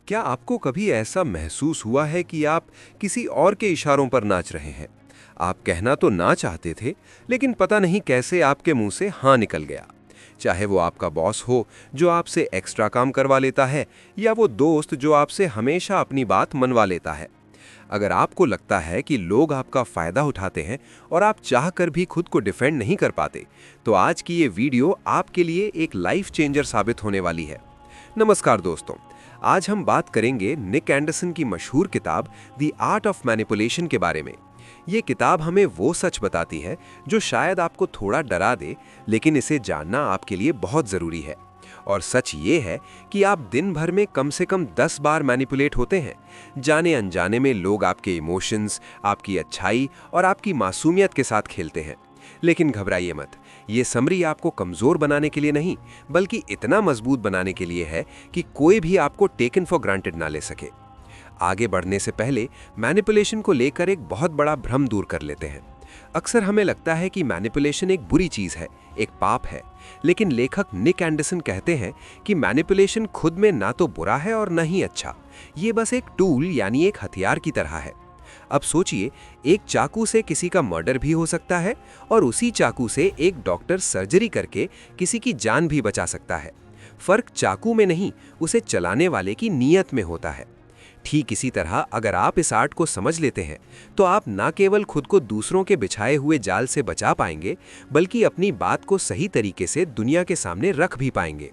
क्या आपको कभी ऐसा महसूस हुआ है कि आप किसी और के इशारों पर नाच रहे हैं? आप कहना तो ना चाहते थे, लेकिन पता नहीं कैसे आपके मुंह से हाँ निकल गया। चाहे वो आपका बॉस हो, जो आपसे एक्स्ट्रा काम करवा लेता है, या वो दोस्त जो आपसे हमेशा अपनी बात मनवा लेता है। अगर आपको लगता है कि लोग आपका फायदा उठाते हैं और आप चाहकर भी खुद को डिफेंड नहीं कर पाते, तो आज की ये वीडियो आपके लिए एक लाइफ चेंजर साबित होने वाली है। नमस्कार दोस्तों, आज हम बात करेंगे निक एंडरसन की मशहूर किताब द आर्ट ऑफ मैनिपुलेशन के बारे में। ये किताब हमें वो सच बताती है जो शायद आपको थोड़ा डरा दे, लेकिन इसे जानना आपके लिए बहुत ज़रूरी है। और सच ये है कि आप दिन भर में कम से कम 10 बार मैनिपुलेट होते हैं। जाने अनजाने में लोग आपके इमोशंस, आपकी अच्छाई और आपकी मासूमियत के साथ खेलते हैं। लेकिन घबराइए मत, ये समरी आपको कमज़ोर बनाने के लिए नहीं, बल्कि इतना मजबूत बनाने के लिए है कि कोई भी आपको टेकन फॉर ग्रांटेड ना ले सके। आगे बढ़ने से पहले मैनिपुलेशन को लेकर एक बहुत बड़ा भ्रम दूर कर लेते हैं। अक्सर हमें लगता है कि मैनिपुलेशन एक बुरी चीज़ है, एक पाप है। लेकिन लेखक निक एंडरसन कहते हैं कि मैनिपुलेशन खुद में ना तो बुरा है और ना ही अच्छा। ये बस एक टूल यानी एक हथियार की तरह है। अब सोचिए, एक चाकू से किसी का मर्डर भी हो सकता है और उसी चाकू से एक डॉक्टर सर्जरी करके किसी की जान भी बचा सकता है। फर्क चाकू में नहीं, उसे चलाने वाले की नीयत में होता है। ठीक इसी तरह अगर आप इस आर्ट को समझ लेते हैं, तो आप ना केवल खुद को दूसरों के बिछाए हुए जाल से बचा पाएंगे, बल्कि अपनी बात को सही तरीके से दुनिया के सामने रख भी पाएंगे।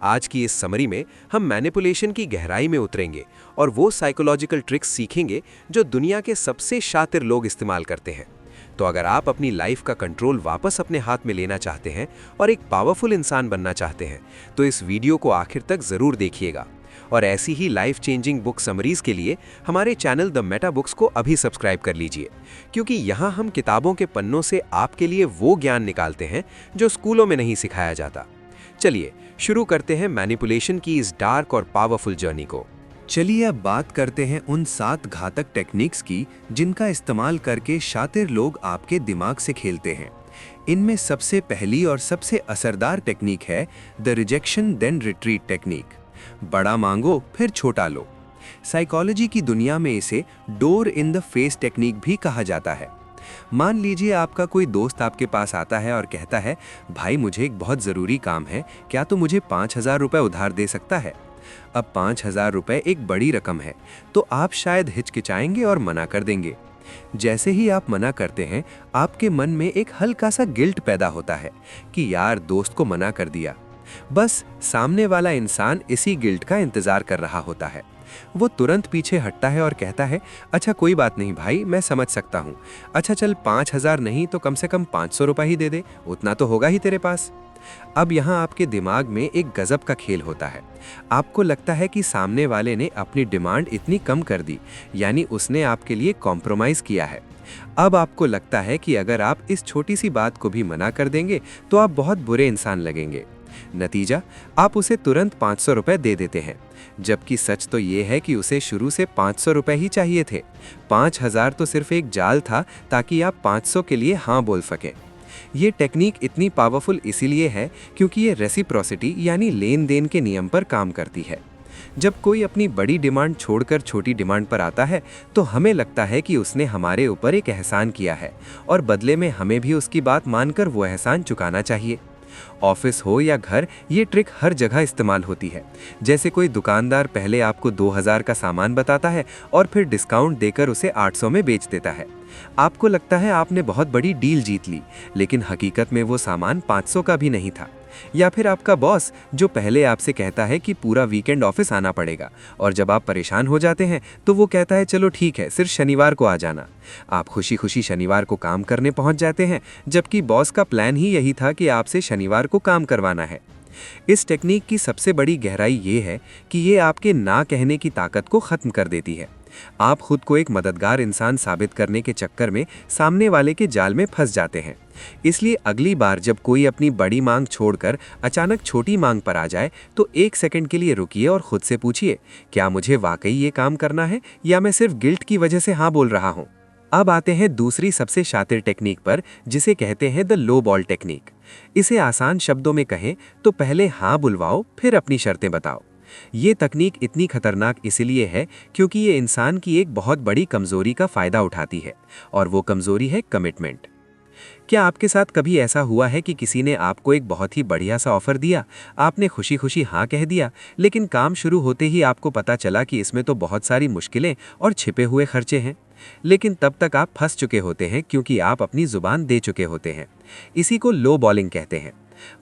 आज की इस समरी में हम मैनिपुलेशन की गहराई में उतरेंगे और वो साइकोलॉजिकल ट्रिक्स सीखेंगे जो दुनिया के सबसे शातिर लोग इस्तेमाल करते हैं। तो अगर आप अपनी लाइफ का कंट्रोल वापस अपने हाथ में लेना चाहते हैं और एक पावरफुल इंसान बनना चाहते हैं, तो इस वीडियो को आखिर तक ज़रूर देखिएगा। और ऐसी ही लाइफ चेंजिंग बुक समरीज के लिए हमारे चैनल द मेटा बुक्स को अभी सब्सक्राइब कर लीजिए, क्योंकि यहाँ हम किताबों के पन्नों से आपके लिए वो ज्ञान निकालते हैं जो स्कूलों में नहीं सिखाया जाता। चलिए शुरू करते हैं मैनिपुलेशन की इस डार्क और पावरफुल जर्नी को। चलिए अब बात करते हैं उन 7 घातक टेक्निक्स की जिनका इस्तेमाल करके शातिर लोग आपके दिमाग से खेलते हैं। इनमें सबसे पहली और सबसे असरदार टेक्निक है the rejection then retreat technique. बड़ा मांगो फिर छोटा लो। साइकोलॉजी की दुनिया में इसे door in the face technique भी कहा जाता है। मान लीजिए आपका कोई दोस्त आपके पास आता है और कहता है, भाई मुझे एक बहुत ज़रूरी काम है, क्या तू मुझे 5,000 रुपये उधार दे सकता है? अब 5,000 रुपये एक बड़ी रकम है, तो आप शायद हिचकिचाएंगे और मना कर देंगे। जैसे ही आप मना करते हैं, आपके मन में एक हल्का सा गिल्ट पैदा होता है कि यार दोस्त को मना कर दिया। बस सामने वाला इंसान इसी गिल्ट का इंतजार कर रहा होता है। वो तुरंत पीछे हटता है और कहता है, अच्छा कोई बात नहीं भाई, मैं समझ सकता हूँ। अच्छा चल 5,000 नहीं तो कम से कम 500 रुपये ही दे दे, उतना तो होगा ही तेरे पास। अब यहाँ आपके दिमाग में एक गजब का खेल होता है। आपको लगता है कि सामने वाले ने अपनी डिमांड इतनी कम कर दी, यानी उसने आपके लिए कॉम्प्रोमाइज़ किया है। अब आपको लगता है कि अगर आप इस छोटी सी बात को भी मना कर देंगे तो आप बहुत बुरे इंसान लगेंगे। नतीजा, आप उसे तुरंत 500 रुपये दे देते हैं, जबकि सच तो ये है कि उसे शुरू से 500 रुपये ही चाहिए थे। 5,000 तो सिर्फ एक जाल था ताकि आप 500 के लिए हाँ बोल सकें। ये टेक्निक इतनी पावरफुल इसीलिए है क्योंकि ये रेसिप्रोसिटी यानी लेन देन के नियम पर काम करती है। जब कोई अपनी बड़ी डिमांड छोड़कर छोटी डिमांड पर आता है, तो हमें लगता है कि उसने हमारे ऊपर एक एहसान किया है और बदले में हमें भी उसकी बात मानकर वो एहसान चुकाना चाहिए। ऑफिस हो या घर, ये ट्रिक हर जगह इस्तेमाल होती है। जैसे कोई दुकानदार पहले आपको 2,000 का सामान बताता है और फिर डिस्काउंट देकर उसे 800 में बेच देता है। आपको लगता है आपने बहुत बड़ी डील जीत ली, लेकिन हकीकत में वो सामान 500 का भी नहीं था। या फिर आपका बॉस जो पहले आपसे कहता है कि पूरा वीकेंड ऑफिस आना पड़ेगा, और जब आप परेशान हो जाते हैं तो वो कहता है चलो ठीक है, सिर्फ शनिवार को आ जाना। आप खुशी खुशी शनिवार को काम करने पहुंच जाते हैं, जबकि बॉस का प्लान ही यही था कि आपसे शनिवार को काम करवाना है। इस टेक्निक की सबसे बड़ी गहराई ये है कि ये आपके ना कहने की ताकत को खत्म कर देती है। आप खुद को एक मददगार इंसान साबित करने के चक्कर में सामने वाले के जाल में फंस जाते हैं। इसलिए अगली बार जब कोई अपनी बड़ी मांग छोड़कर अचानक छोटी मांग पर आ जाए, तो 1 सेकंड के लिए रुकिए और खुद से पूछिए, क्या मुझे वाकई ये काम करना है या मैं सिर्फ गिल्ट की वजह से हाँ बोल रहा हूँ। अब आते हैं दूसरी सबसे शातिर टेक्निक पर, जिसे कहते हैं द लो बॉल टेक्निक। इसे आसान शब्दों में कहें तो पहले हाँ बुलवाओ, फिर अपनी शर्तें बताओ। ये तकनीक इतनी खतरनाक इसलिए है क्योंकि ये इंसान की एक बहुत बड़ी कमजोरी का फायदा उठाती है, और वो कमजोरी है कमिटमेंट। क्या आपके साथ कभी ऐसा हुआ है कि किसी ने आपको एक बहुत ही बढ़िया सा ऑफर दिया, आपने खुशी खुशी हाँ कह दिया, लेकिन काम शुरू होते ही आपको पता चला कि इसमें तो बहुत सारी मुश्किलें और छिपे हुए खर्चे हैं, लेकिन तब तक आप फंस चुके होते हैं क्योंकि आप अपनी जुबान दे चुके होते हैं। इसी को लो बॉलिंग कहते हैं।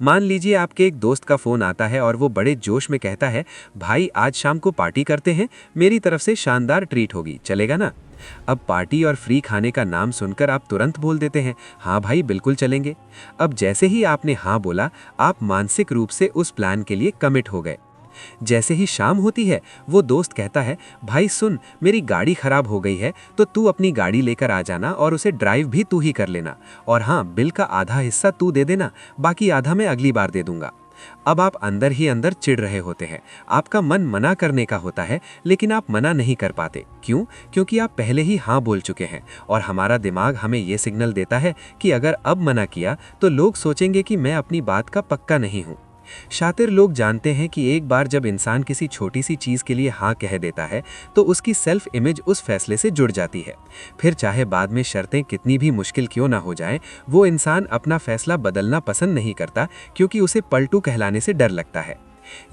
मान लीजिए आपके एक दोस्त का फोन आता है और वो बड़े जोश में कहता है, भाई आज शाम को पार्टी करते हैं, मेरी तरफ से शानदार ट्रीट होगी, चलेगा ना? अब पार्टी और फ्री खाने का नाम सुनकर आप तुरंत बोल देते हैं, हाँ भाई बिल्कुल चलेंगे। अब जैसे ही आपने हाँ बोला, आप मानसिक रूप से उस प्लान के लिए कमिट हो गए। जैसे ही शाम होती है, वो दोस्त कहता है, भाई सुन, मेरी गाड़ी खराब हो गई है, तो तू अपनी गाड़ी लेकर आ जाना और उसे ड्राइव भी तू ही कर लेना, और हाँ, बिल का आधा हिस्सा तू दे देना, बाकी आधा मैं अगली बार दे दूंगा। अब आप अंदर ही अंदर चिढ़ रहे होते हैं। आपका मन मना करने का होता है, लेकिन आप मना नहीं कर पाते। क्यों? क्योंकि आप पहले ही हाँ बोल चुके हैं, और हमारा दिमाग हमें ये सिग्नल देता है कि अगर अब मना किया तो लोग सोचेंगे कि मैं अपनी बात का पक्का नहीं हूँ। शातिर लोग जानते हैं कि एक बार जब इंसान किसी छोटी सी चीज के लिए हाँ कह देता है, तो उसकी सेल्फ इमेज उस फैसले से जुड़ जाती है। फिर चाहे बाद में शर्तें कितनी भी मुश्किल क्यों ना हो जाएं, वो इंसान अपना फैसला बदलना पसंद नहीं करता, क्योंकि उसे पलटू कहलाने से डर लगता है।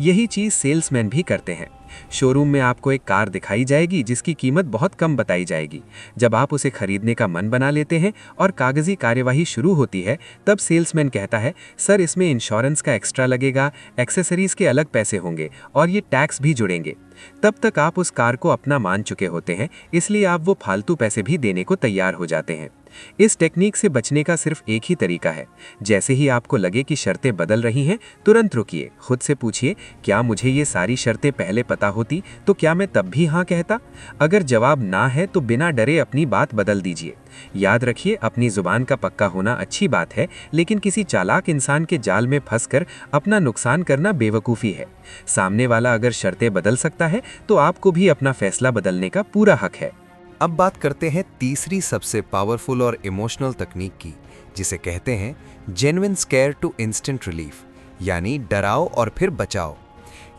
यही चीज सेल्समैन भी करते हैं। शोरूम में आपको एक कार दिखाई जाएगी जिसकी कीमत बहुत कम बताई जाएगी। जब आप उसे खरीदने का मन बना लेते हैं और कागजी कार्यवाही शुरू होती है, तब सेल्समैन कहता है, सर इसमें इंश्योरेंस का एक्स्ट्रा लगेगा, एक्सेसरीज के अलग पैसे होंगे और ये टैक्स भी जुड़ेंगे। तब तक आप उस कार को अपना मान चुके होते हैं, इसलिए आप वो फालतू पैसे भी देने को तैयार हो जाते हैं। इस टेक्निक से बचने का सिर्फ एक ही तरीका है। जैसे ही आपको लगे कि शर्तें बदल रही हैं, तुरंत रुकिए, खुद से पूछिए, क्या मुझे ये सारी शर्तें पहले पता होती तो क्या मैं तब भी हाँ कहता? अगर जवाब ना है तो बिना डरे अपनी बात बदल दीजिए। याद रखिए, अपनी जुबान का पक्का होना अच्छी बात है, लेकिन किसी चालाक इंसान के जाल में फंसकर अपना नुकसान करना बेवकूफ़ी है। सामने वाला अगर शर्तें बदल सकता है तो आपको भी अपना फैसला बदलने का पूरा हक है। अब बात करते हैं तीसरी सबसे पावरफुल और इमोशनल तकनीक की, जिसे कहते हैं genuine scare to instant relief, यानी डराओ और फिर बचाओ।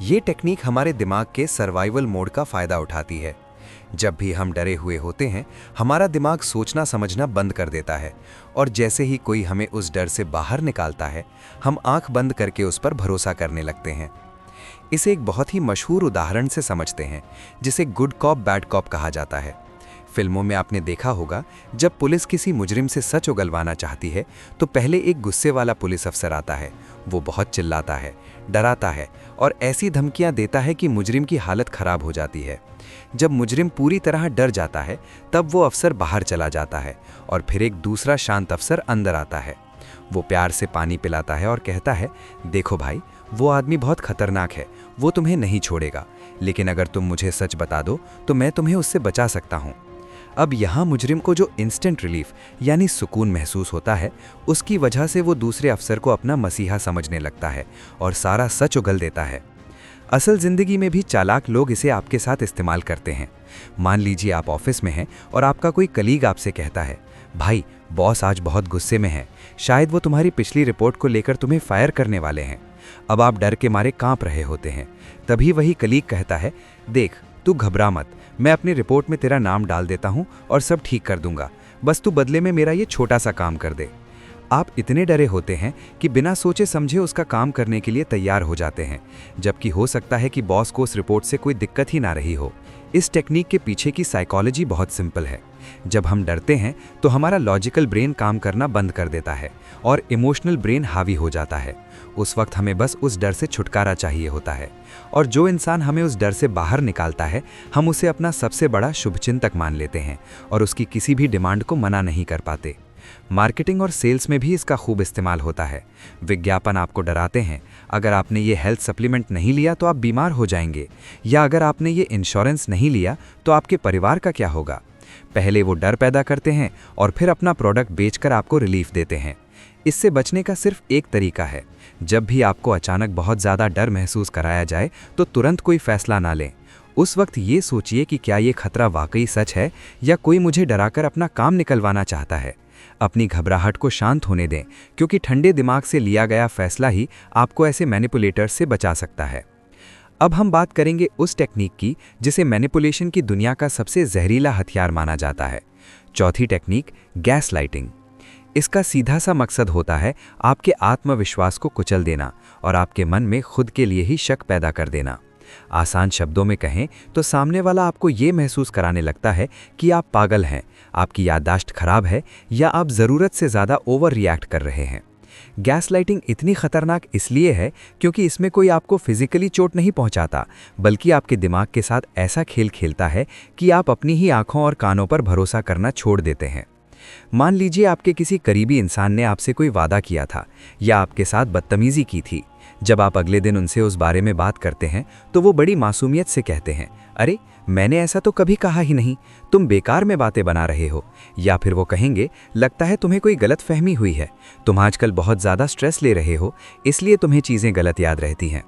ये टेक्निक हमारे दिमाग के सर्वाइवल मोड का फायदा उठाती है। जब भी हम डरे हुए होते हैं, हमारा दिमाग सोचना समझना बंद कर देता है, और जैसे ही कोई हमें उस डर से बाहर निकालता है, हम आंख बंद करके उस पर भरोसा करने लगते हैं। इसे एक बहुत ही मशहूर उदाहरण से समझते हैं, जिसे गुड कॉप बैड कॉप कहा जाता है। फिल्मों में आपने देखा होगा, जब पुलिस किसी मुजरिम से सच उगलवाना चाहती है तो पहले एक गुस्से वाला पुलिस अफसर आता है। वो बहुत चिल्लाता है, डराता है और ऐसी धमकियां देता है कि मुजरिम की हालत खराब हो जाती है। जब मुजरिम पूरी तरह डर जाता है, तब वो अफसर बाहर चला जाता है और फिर एक दूसरा शांत अफसर अंदर आता है। वो प्यार से पानी पिलाता है और कहता है, देखो भाई, वो आदमी बहुत खतरनाक है, वो तुम्हें नहीं छोड़ेगा, लेकिन अगर तुम मुझे सच बता दो तो मैं तुम्हें उससे बचा सकता हूँ। अब यहाँ मुजरिम को जो इंस्टेंट रिलीफ यानी सुकून महसूस होता है, उसकी वजह से वो दूसरे अफसर को अपना मसीहा समझने लगता है और सारा सच उगल देता है। असल जिंदगी में भी चालाक लोग इसे आपके साथ इस्तेमाल करते हैं। मान लीजिए आप ऑफिस में हैं और आपका कोई कलीग आपसे कहता है, भाई बॉस आज बहुत गुस्से में है, शायद वो तुम्हारी पिछली रिपोर्ट को लेकर तुम्हें फायर करने वाले हैं। अब आप डर के मारे कांप रहे होते हैं। तभी वही कलीग कहता है, देख तू घबरा मत, मैं अपनी रिपोर्ट में तेरा नाम डाल देता हूँ और सब ठीक कर दूंगा, बस तू बदले में मेरा ये छोटा सा काम कर दे। आप इतने डरे होते हैं कि बिना सोचे समझे उसका काम करने के लिए तैयार हो जाते हैं, जबकि हो सकता है कि बॉस को उस रिपोर्ट से कोई दिक्कत ही ना रही हो। इस टेक्निक के पीछे की साइकोलॉजी बहुत सिंपल है। जब हम डरते हैं तो हमारा लॉजिकल ब्रेन काम करना बंद कर देता है और इमोशनल ब्रेन हावी हो जाता है। उस वक्त हमें बस उस डर से छुटकारा चाहिए होता है, और जो इंसान हमें उस डर से बाहर निकालता है, हम उसे अपना सबसे बड़ा शुभचिंतक मान लेते हैं और उसकी किसी भी डिमांड को मना नहीं कर पाते। मार्केटिंग और सेल्स में भी इसका खूब इस्तेमाल होता है। विज्ञापन आपको डराते हैं, अगर आपने ये हेल्थ सप्लीमेंट नहीं लिया तो आप बीमार हो जाएंगे, या अगर आपने ये इंश्योरेंस नहीं लिया तो आपके परिवार का क्या होगा। पहले वो डर पैदा करते हैं और फिर अपना प्रोडक्ट बेचकर आपको रिलीफ देते हैं। इससे बचने का सिर्फ एक तरीका है, जब भी आपको अचानक बहुत ज़्यादा डर महसूस कराया जाए तो तुरंत कोई फैसला ना लें। उस वक्त ये सोचिए कि क्या ये खतरा वाकई सच है या कोई मुझे डराकर अपना काम निकलवाना चाहता है। अपनी घबराहट को शांत होने दें, क्योंकि ठंडे दिमाग से लिया गया फैसला ही आपको ऐसे मैनिपुलेटर्स से बचा सकता है। अब हम बात करेंगे उस टेक्निक की जिसे मैनिपुलेशन की दुनिया का सबसे जहरीला हथियार माना जाता है। चौथी टेक्निक, गैस लाइटिंग। इसका सीधा सा मकसद होता है आपके आत्मविश्वास को कुचल देना और आपके मन में खुद के लिए ही शक पैदा कर देना। आसान शब्दों में कहें तो सामने वाला आपको ये महसूस कराने लगता है कि आप पागल हैं, आपकी याददाश्त खराब है या आप ज़रूरत से ज़्यादा ओवर रिएक्ट कर रहे हैं। गैस लाइटिंग इतनी खतरनाक इसलिए है क्योंकि इसमें कोई आपको फिजिकली चोट नहीं पहुंचाता, बल्कि आपके दिमाग के साथ ऐसा खेल खेलता है कि आप अपनी ही आंखों और कानों पर भरोसा करना छोड़ देते हैं। मान लीजिए आपके किसी करीबी इंसान ने आपसे कोई वादा किया था या आपके साथ बदतमीजी की थी। जब आप अगले दिन उनसे उस बारे में बात करते हैं तो वो बड़ी मासूमियत से कहते हैं, अरे मैंने ऐसा तो कभी कहा ही नहीं, तुम बेकार में बातें बना रहे हो। या फिर वो कहेंगे, लगता है तुम्हें कोई गलत फहमी हुई है, तुम आजकल बहुत ज़्यादा स्ट्रेस ले रहे हो, इसलिए तुम्हें चीज़ें गलत याद रहती हैं।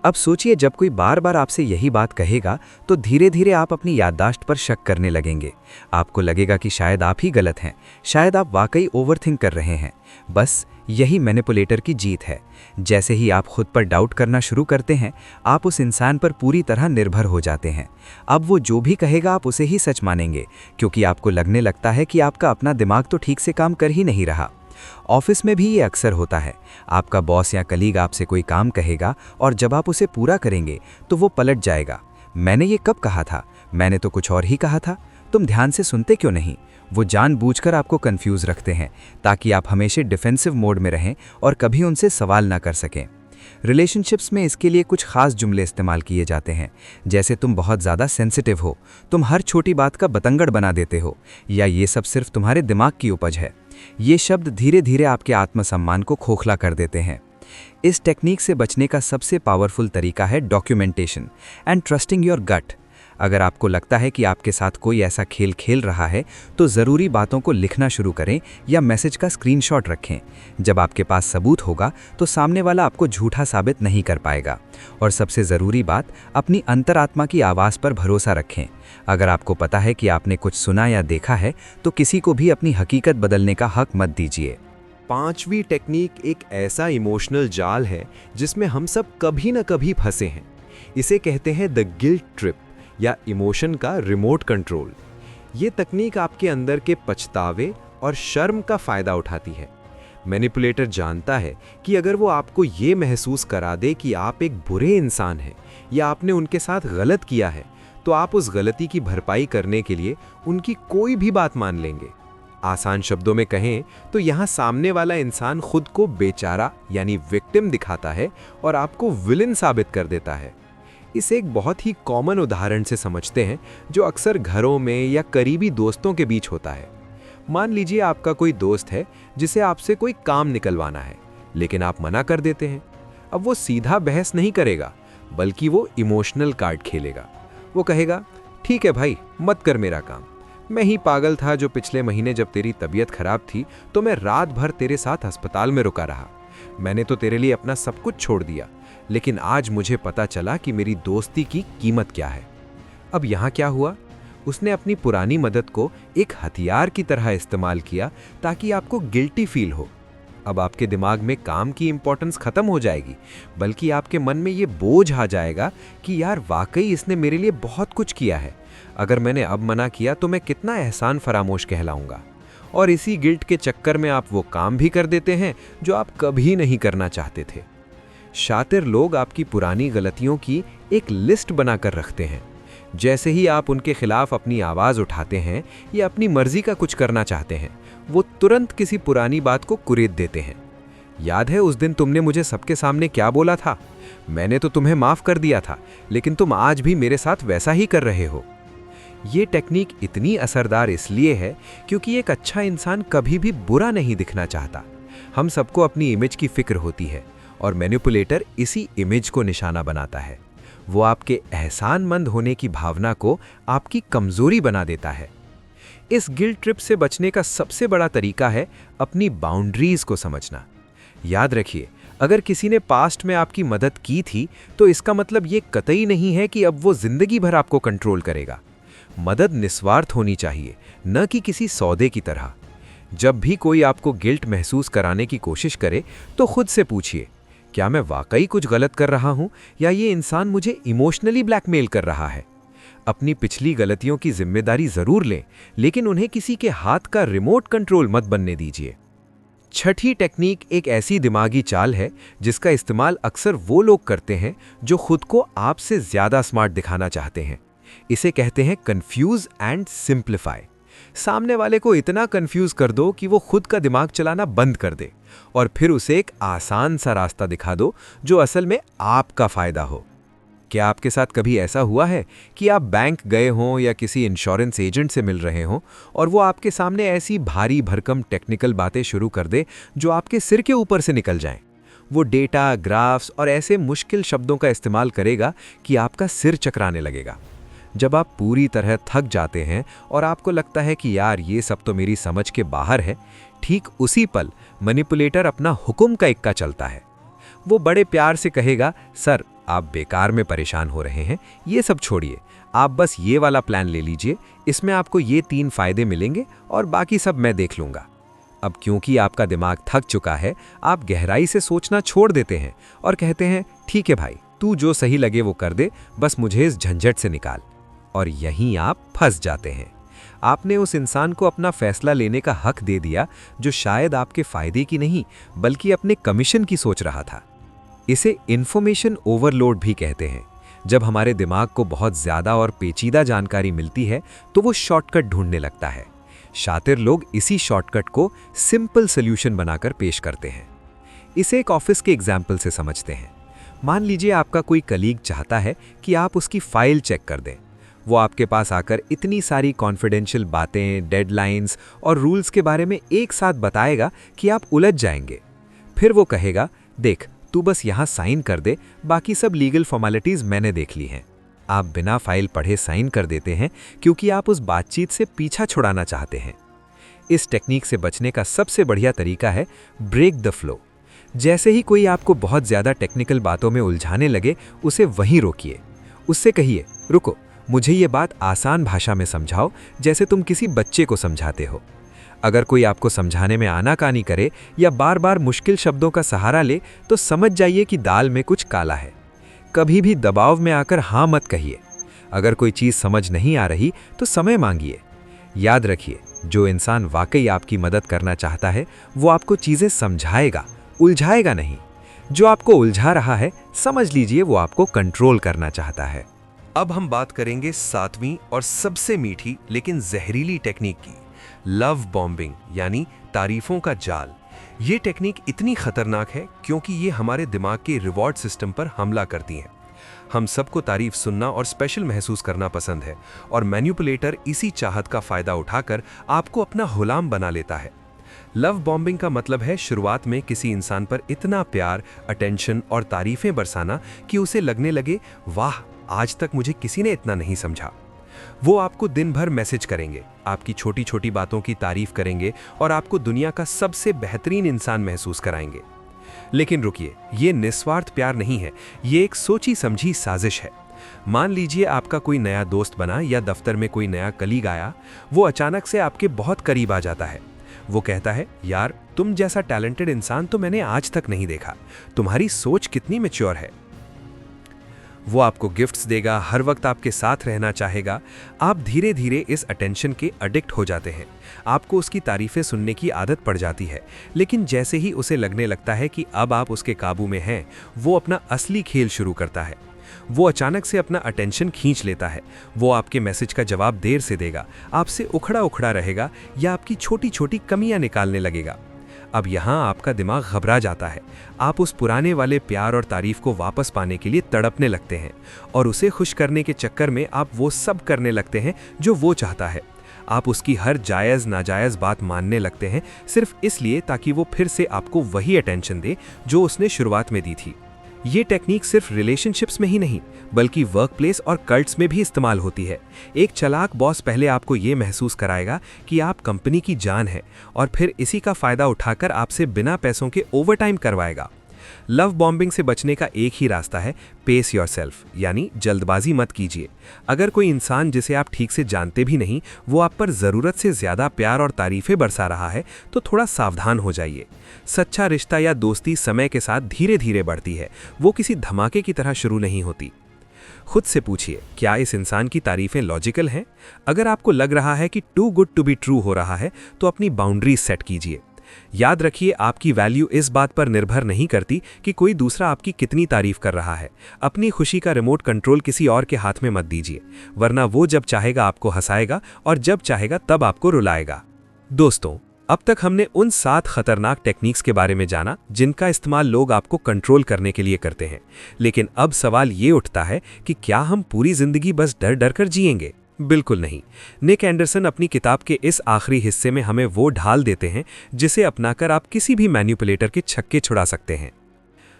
अब सोचिए, जब कोई बार बार आपसे यही बात कहेगा तो धीरे धीरे आप अपनी याददाश्त पर शक करने लगेंगे। आपको लगेगा कि शायद आप ही गलत हैं, शायद आप वाकई ओवरथिंक कर रहे हैं। बस यही मैनिपुलेटर की जीत है। जैसे ही आप खुद पर डाउट करना शुरू करते हैं, आप उस इंसान पर पूरी तरह निर्भर हो जाते हैं। अब वो जो भी कहेगा आप उसे ही सच मानेंगे, क्योंकि आपको लगने लगता है कि आपका अपना दिमाग तो ठीक से काम कर ही नहीं रहा। ऑफिस में भी ये अक्सर होता है। आपका बॉस या कलीग आपसे कोई काम कहेगा और जब आप उसे पूरा करेंगे तो वो पलट जाएगा, मैंने ये कब कहा था, मैंने तो कुछ और ही कहा था, तुम ध्यान से सुनते क्यों नहीं। वो जानबूझकर आपको कंफ्यूज रखते हैं ताकि आप हमेशा डिफेंसिव मोड में रहें और कभी उनसे सवाल ना कर सकें। रिलेशनशिप्स में इसके लिए कुछ खास जुमले इस्तेमाल किए जाते हैं, जैसे तुम बहुत ज़्यादा सेंसिटिव हो, तुम हर छोटी बात का बतंगड़ बना देते हो, या ये सब सिर्फ तुम्हारे दिमाग की उपज है। ये शब्द धीरे धीरे आपके आत्मसम्मान को खोखला कर देते हैं। इस टेक्निक से बचने का सबसे पावरफुल तरीका है documentation and trusting your gut. अगर आपको लगता है कि आपके साथ कोई ऐसा खेल खेल रहा है तो ज़रूरी बातों को लिखना शुरू करें या मैसेज का स्क्रीनशॉट रखें। जब आपके पास सबूत होगा तो सामने वाला आपको झूठा साबित नहीं कर पाएगा। और सबसे ज़रूरी बात, अपनी अंतरात्मा की आवाज़ पर भरोसा रखें। अगर आपको पता है कि आपने कुछ सुना या देखा है तो किसी को भी अपनी हकीकत बदलने का हक मत दीजिए। पांचवी टेक्निक एक ऐसा इमोशनल जाल है जिसमें हम सब कभी न कभी फंसे हैं। इसे कहते हैं द गिल्ट ट्रिप या इमोशन का रिमोट कंट्रोल। ये तकनीक आपके अंदर के पछतावे और शर्म का फायदा उठाती है। मैनिपुलेटर जानता है कि अगर वो आपको ये महसूस करा दे कि आप एक बुरे इंसान हैं या आपने उनके साथ गलत किया है, तो आप उस गलती की भरपाई करने के लिए उनकी कोई भी बात मान लेंगे। आसान शब्दों में कहें तो यहाँ सामने वाला इंसान खुद को बेचारा यानी विक्टिम दिखाता है और आपको विलेन साबित कर देता है। इसे एक बहुत ही कॉमन उदाहरण से समझते हैं जो अक्सर घरों में या करीबी दोस्तों के बीच होता है। मान लीजिए आपका कोई दोस्त है जिसे आपसे कोई काम निकलवाना है, लेकिन आप मना कर देते हैं। अब वो सीधा बहस नहीं करेगा, बल्कि वो इमोशनल कार्ड खेलेगा। वो कहेगा, ठीक है भाई, मत कर मेरा काम, मैं ही पागल था जो पिछले महीने जब तेरी तबीयत खराब थी तो मैं रात भर तेरे साथ अस्पताल में रुका रहा। मैंने तो तेरे लिए अपना सब कुछ छोड़ दिया, लेकिन आज मुझे पता चला कि मेरी दोस्ती की कीमत क्या है। अब यहाँ क्या हुआ? उसने अपनी पुरानी मदद को एक हथियार की तरह इस्तेमाल किया ताकि आपको गिल्टी फील हो। अब आपके दिमाग में काम की इंपॉर्टेंस खत्म हो जाएगी, बल्कि आपके मन में ये बोझ आ जाएगा कि यार वाकई इसने मेरे लिए बहुत कुछ किया है, अगर मैंने अब मना किया तो मैं कितना एहसान फरामोश कहलाऊंगा। और इसी गिल्ट के चक्कर में आप वो काम भी कर देते हैं जो आप कभी नहीं करना चाहते थे। शातिर लोग आपकी पुरानी गलतियों की एक लिस्ट बनाकर रखते हैं। जैसे ही आप उनके खिलाफ अपनी आवाज़ उठाते हैं या अपनी मर्जी का कुछ करना चाहते हैं, वो तुरंत किसी पुरानी बात को कुरेद देते हैं। याद है उस दिन तुमने मुझे सबके सामने क्या बोला था? मैंने तो तुम्हें माफ़ कर दिया था, लेकिन तुम आज भी मेरे साथ वैसा ही कर रहे हो। ये टेक्निक इतनी असरदार इसलिए है क्योंकि एक अच्छा इंसान कभी भी बुरा नहीं दिखना चाहता। हम सबको अपनी इमेज की फिक्र होती है और मैनिपुलेटर इसी इमेज को निशाना बनाता है। वो आपके एहसानमंद होने की भावना को आपकी कमजोरी बना देता है। इस गिल्ट ट्रिप से बचने का सबसे बड़ा तरीका है अपनी बाउंड्रीज को समझना। याद रखिए, अगर किसी ने पास्ट में आपकी मदद की थी तो इसका मतलब ये कतई नहीं है कि अब वो जिंदगी भर आपको कंट्रोल करेगा। मदद निस्वार्थ होनी चाहिए, न कि किसी सौदे की तरह। जब भी कोई आपको गिल्ट महसूस कराने की कोशिश करे तो खुद से पूछिए, क्या मैं वाकई कुछ गलत कर रहा हूं या ये इंसान मुझे इमोशनली ब्लैकमेल कर रहा है। अपनी पिछली गलतियों की जिम्मेदारी जरूर लें, लेकिन उन्हें किसी के हाथ का रिमोट कंट्रोल मत बनने दीजिए। छठी टेक्निक एक ऐसी दिमागी चाल है जिसका इस्तेमाल अक्सर वो लोग करते हैं जो खुद को आपसे ज्यादा स्मार्ट दिखाना चाहते हैं। इसे कहते हैं कंफ्यूज एंड सिंप्लीफाई। सामने वाले को इतना कंफ्यूज कर दो कि वो खुद का दिमाग चलाना बंद कर दे, और फिर उसे एक आसान सा रास्ता दिखा दो जो असल में आपका फायदा हो। क्या आपके साथ कभी ऐसा हुआ है कि आप बैंक गए हों या किसी इंश्योरेंस एजेंट से मिल रहे हों और वो आपके सामने ऐसी भारी भरकम टेक्निकल बातें शुरू कर दे जो आपके सिर के ऊपर से निकल जाएं? वो डेटा, ग्राफ्स और ऐसे मुश्किल शब्दों का इस्तेमाल करेगा कि आपका सिर चकराने लगेगा। जब आप पूरी तरह थक जाते हैं और आपको लगता है कि यार ये सब तो मेरी समझ के बाहर है, ठीक उसी पल मैनिपुलेटर अपना हुक्म का इक्का चलता है। वो बड़े प्यार से कहेगा, सर आप बेकार में परेशान हो रहे हैं, ये सब छोड़िए, आप बस ये वाला प्लान ले लीजिए, इसमें आपको ये 3 फायदे मिलेंगे और बाकी सब मैं देख लूँगा। अब क्योंकि आपका दिमाग थक चुका है, आप गहराई से सोचना छोड़ देते हैं और कहते हैं, ठीक है भाई, तू जो सही लगे वो कर दे, बस मुझे इस झंझट से निकाल। और यहीं आप फंस जाते हैं। आपने उस इंसान को अपना फैसला लेने का हक दे दिया जो शायद आपके फायदे की नहीं बल्कि अपने कमीशन की सोच रहा था। इसे इंफॉर्मेशन ओवरलोड भी कहते हैं। जब हमारे दिमाग को बहुत ज्यादा और पेचीदा जानकारी मिलती है तो वो शॉर्टकट ढूंढने लगता है। शातिर लोग इसी शॉर्टकट को सिंपल सॉल्यूशन बनाकर पेश करते हैं। इसे एक ऑफिस के एग्जाम्पल से समझते हैं। मान लीजिए आपका कोई कलीग चाहता है कि आप उसकी फाइल चेक कर दें। वो आपके पास आकर इतनी सारी कॉन्फिडेंशियल बातें, डेडलाइंस और रूल्स के बारे में एक साथ बताएगा कि आप उलझ जाएंगे। फिर वो कहेगा, देख तू बस यहाँ साइन कर दे, बाकी सब लीगल फॉर्मेलिटीज मैंने देख ली हैं। आप बिना फाइल पढ़े साइन कर देते हैं क्योंकि आप उस बातचीत से पीछा छुड़ाना चाहते हैं। इस टेक्निक से बचने का सबसे बढ़िया तरीका है ब्रेक द फ्लो। जैसे ही कोई आपको बहुत ज्यादा टेक्निकल बातों में उलझाने लगे, उसे वहीं रोकिए। उससे कहिए, रुको, मुझे ये बात आसान भाषा में समझाओ, जैसे तुम किसी बच्चे को समझाते हो। अगर कोई आपको समझाने में आनाकानी करे या बार बार मुश्किल शब्दों का सहारा ले तो समझ जाइए कि दाल में कुछ काला है। कभी भी दबाव में आकर हाँ मत कहिए। अगर कोई चीज़ समझ नहीं आ रही तो समय मांगिए। याद रखिए, जो इंसान वाकई आपकी मदद करना चाहता है वो आपको चीज़ें समझाएगा, उलझाएगा नहीं। जो आपको उलझा रहा है, समझ लीजिए वो आपको कंट्रोल करना चाहता है। अब हम बात करेंगे 7वीं और सबसे मीठी लेकिन जहरीली टेक्निक की, लव बॉम्बिंग यानी तारीफों का जाल। ये टेक्निक इतनी खतरनाक है क्योंकि ये हमारे दिमाग के रिवॉर्ड सिस्टम पर हमला करती है। हम सबको तारीफ सुनना और स्पेशल महसूस करना पसंद है, और मैनिपुलेटर इसी चाहत का फायदा उठाकर आपको अपना गुलाम बना लेता है। लव बॉम्बिंग का मतलब है शुरुआत में किसी इंसान पर इतना प्यार, अटेंशन और तारीफें बरसाना कि उसे लगने लगे, वाह आज तक मुझे किसी ने इतना नहीं समझा। वो आपको दिन भर मैसेज करेंगे, आपकी छोटी छोटी बातों की तारीफ करेंगे और आपको दुनिया का सबसे बेहतरीन इंसान महसूस कराएंगे। लेकिन रुकिए, ये निस्वार्थ प्यार नहीं है, ये एक सोची समझी साजिश है। मान लीजिए आपका कोई नया दोस्त बना या दफ्तर में कोई नया कलीग आया। वो अचानक से आपके बहुत करीब आ जाता है। वो कहता है, यार तुम जैसा टैलेंटेड इंसान तो मैंने आज तक नहीं देखा, तुम्हारी सोच कितनी मैच्योर है। वो आपको गिफ्ट्स देगा, हर वक्त आपके साथ रहना चाहेगा। आप धीरे धीरे इस अटेंशन के एडिक्ट हो जाते हैं। आपको उसकी तारीफें सुनने की आदत पड़ जाती है। लेकिन जैसे ही उसे लगने लगता है कि अब आप उसके काबू में हैं, वो अपना असली खेल शुरू करता है। वो अचानक से अपना अटेंशन खींच लेता है। वो आपके मैसेज का जवाब देर से देगा, आपसे उखड़ा उखड़ा रहेगा या आपकी छोटी छोटी कमियां निकालने लगेगा। अब यहाँ आपका दिमाग घबरा जाता है। आप उस पुराने वाले प्यार और तारीफ को वापस पाने के लिए तड़पने लगते हैं, और उसे खुश करने के चक्कर में आप वो सब करने लगते हैं जो वो चाहता है। आप उसकी हर जायज़ नाजायज़ बात मानने लगते हैं, सिर्फ इसलिए ताकि वो फिर से आपको वही अटेंशन दे जो उसने शुरुआत में दी थी। ये टेक्निक सिर्फ रिलेशनशिप्स में ही नहीं बल्कि वर्कप्लेस और कल्ट्स में भी इस्तेमाल होती है। एक चालाक बॉस पहले आपको ये महसूस कराएगा कि आप कंपनी की जान है, और फिर इसी का फायदा उठाकर आपसे बिना पैसों के ओवरटाइम करवाएगा। लव बॉम्बिंग से बचने का एक ही रास्ता है, पेस योरसेल्फ, यानी जल्दबाजी मत कीजिए। अगर कोई इंसान जिसे आप ठीक से जानते भी नहीं वो आप पर ज़रूरत से ज़्यादा प्यार और तारीफ़ें बरसा रहा है तो थोड़ा सावधान हो जाइए। सच्चा रिश्ता या दोस्ती समय के साथ धीरे धीरे बढ़ती है, वो किसी धमाके की तरह शुरू नहीं होती। खुद से पूछिए, क्या इस इंसान की तारीफ़ें लॉजिकल हैं? अगर आपको लग रहा है कि too good to be true हो रहा है तो अपनी बाउंड्रीज सेट कीजिए। याद रखिए, आपकी वैल्यू इस बात पर निर्भर नहीं करती कि कोई दूसरा आपकी कितनी तारीफ कर रहा है। अपनी खुशी का रिमोट कंट्रोल किसी और के हाथ में मत दीजिए, वरना वो जब चाहेगा आपको हंसाएगा और जब चाहेगा तब आपको रुलाएगा। दोस्तों, अब तक हमने उन 7 खतरनाक टेक्निक्स के बारे में जाना जिनका इस्तेमाल लोग आपको कंट्रोल करने के लिए करते हैं। लेकिन अब सवाल ये उठता है कि क्या हम पूरी जिंदगी बस डर डर कर जिएंगे? बिल्कुल नहीं। निक एंडरसन अपनी किताब के इस आखिरी हिस्से में हमें वो ढाल देते हैं जिसे अपनाकर आप किसी भी मैनिपुलेटर के छक्के छुड़ा सकते हैं।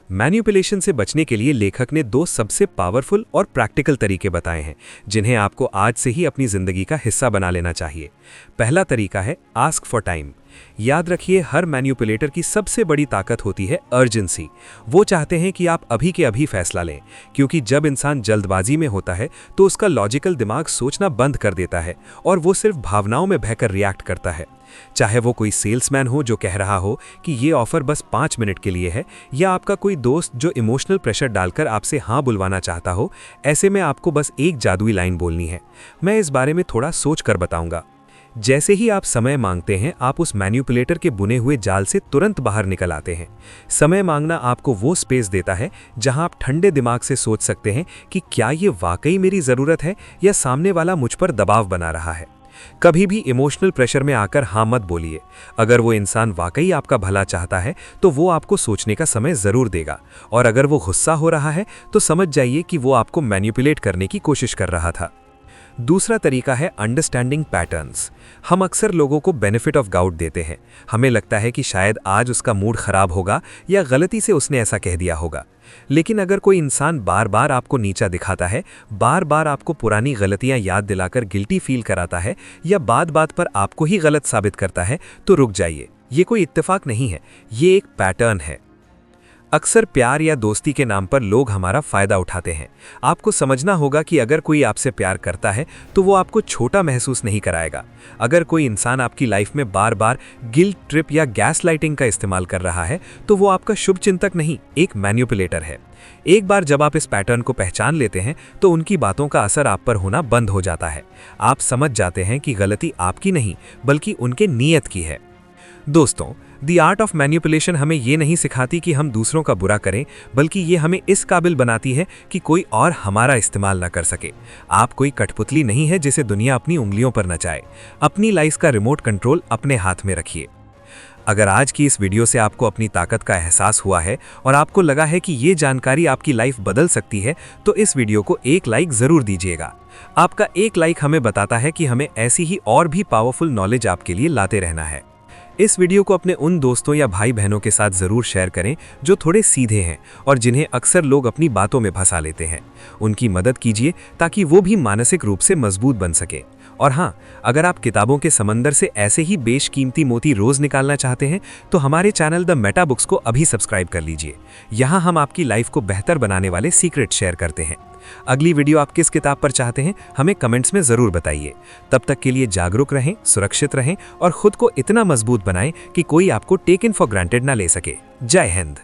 मैनिपुलेशन से बचने के लिए लेखक ने 2 सबसे पावरफुल और प्रैक्टिकल तरीके बताए हैं जिन्हें आपको आज से ही अपनी जिंदगी का हिस्सा बना लेना चाहिए। पहला तरीका है आस्क फॉर टाइम। याद रखिए, हर मैनिपुलेटर की सबसे बड़ी ताकत होती है अर्जेंसी। वो चाहते हैं कि आप अभी के अभी फैसला लें, क्योंकि जब इंसान जल्दबाजी में होता है तो उसका लॉजिकल दिमाग सोचना बंद कर देता है और वो सिर्फ भावनाओं में बहकर रिएक्ट करता है। चाहे वो कोई सेल्समैन हो जो कह रहा हो कि ये ऑफर बस 5 मिनट के लिए है, या आपका कोई दोस्त जो इमोशनल प्रेशर डालकर आपसे हाँ बुलवाना चाहता हो, ऐसे में आपको बस एक जादुई लाइन बोलनी है। मैं इस बारे में थोड़ा सोच कर बताऊंगा। जैसे ही आप समय मांगते हैं, आप उस मैनिपुलेटर के बुने हुए जाल से तुरंत बाहर निकल आते हैं। समय मांगना आपको वो स्पेस देता है जहां आप ठंडे दिमाग से सोच सकते हैं कि क्या ये वाकई मेरी ज़रूरत है या सामने वाला मुझ पर दबाव बना रहा है। कभी भी इमोशनल प्रेशर में आकर हाँ मत बोलिए। अगर वो इंसान वाकई आपका भला चाहता है तो वो आपको सोचने का समय ज़रूर देगा, और अगर वो गुस्सा हो रहा है तो समझ जाइए कि वो आपको मैनिपुलेट करने की कोशिश कर रहा था। दूसरा तरीका है अंडरस्टैंडिंग पैटर्न्स। हम अक्सर लोगों को बेनिफिट ऑफ डाउट देते हैं। हमें लगता है कि शायद आज उसका मूड खराब होगा या गलती से उसने ऐसा कह दिया होगा। लेकिन अगर कोई इंसान बार बार आपको नीचा दिखाता है, बार बार आपको पुरानी गलतियां याद दिलाकर गिल्टी फील कराता है, या बात बात पर आपको ही गलत साबित करता है, तो रुक जाइए। ये कोई इत्तेफाक नहीं है, ये एक पैटर्न है। अक्सर प्यार या दोस्ती के नाम पर लोग हमारा फायदा उठाते हैं। आपको समझना होगा कि अगर कोई आपसे प्यार करता है तो वो आपको छोटा महसूस नहीं कराएगा। अगर कोई इंसान आपकी लाइफ में बार बार गिल्ट ट्रिप या गैस लाइटिंग का इस्तेमाल कर रहा है तो वो आपका शुभचिंतक नहीं, एक मैनिपुलेटर है। एक बार जब आप इस पैटर्न को पहचान लेते हैं तो उनकी बातों का असर आप पर होना बंद हो जाता है। आप समझ जाते हैं कि गलती आपकी नहीं बल्कि उनके नीयत की है। दोस्तों, द आर्ट ऑफ मैनिपुलेशन हमें ये नहीं सिखाती कि हम दूसरों का बुरा करें, बल्कि ये हमें इस काबिल बनाती है कि कोई और हमारा इस्तेमाल न कर सके। आप कोई कठपुतली नहीं है जिसे दुनिया अपनी उंगलियों पर नचाए। अपनी लाइफ का रिमोट कंट्रोल अपने हाथ में रखिए। अगर आज की इस वीडियो से आपको अपनी ताकत का एहसास हुआ है और आपको लगा है कि ये जानकारी आपकी लाइफ बदल सकती है, तो इस वीडियो को एक लाइक ज़रूर दीजिएगा। आपका एक लाइक हमें बताता है कि हमें ऐसी ही और भी पावरफुल नॉलेज आपके लिए लाते रहना है। इस वीडियो को अपने उन दोस्तों या भाई बहनों के साथ ज़रूर शेयर करें जो थोड़े सीधे हैं और जिन्हें अक्सर लोग अपनी बातों में फंसा लेते हैं। उनकी मदद कीजिए ताकि वो भी मानसिक रूप से मजबूत बन सके। और हाँ, अगर आप किताबों के समंदर से ऐसे ही बेशकीमती मोती रोज़ निकालना चाहते हैं तो हमारे चैनल द मेटा बुक्स को अभी सब्सक्राइब कर लीजिए। यहाँ हम आपकी लाइफ को बेहतर बनाने वाले सीक्रेट शेयर करते हैं। अगली वीडियो आप किस किताब पर चाहते हैं हमें कमेंट्स में ज़रूर बताइए। तब तक के लिए जागरूक रहें, सुरक्षित रहें और खुद को इतना मजबूत बनाएं कि कोई आपको टेकन फॉर ग्रांटेड ना ले सके। जय हिंद।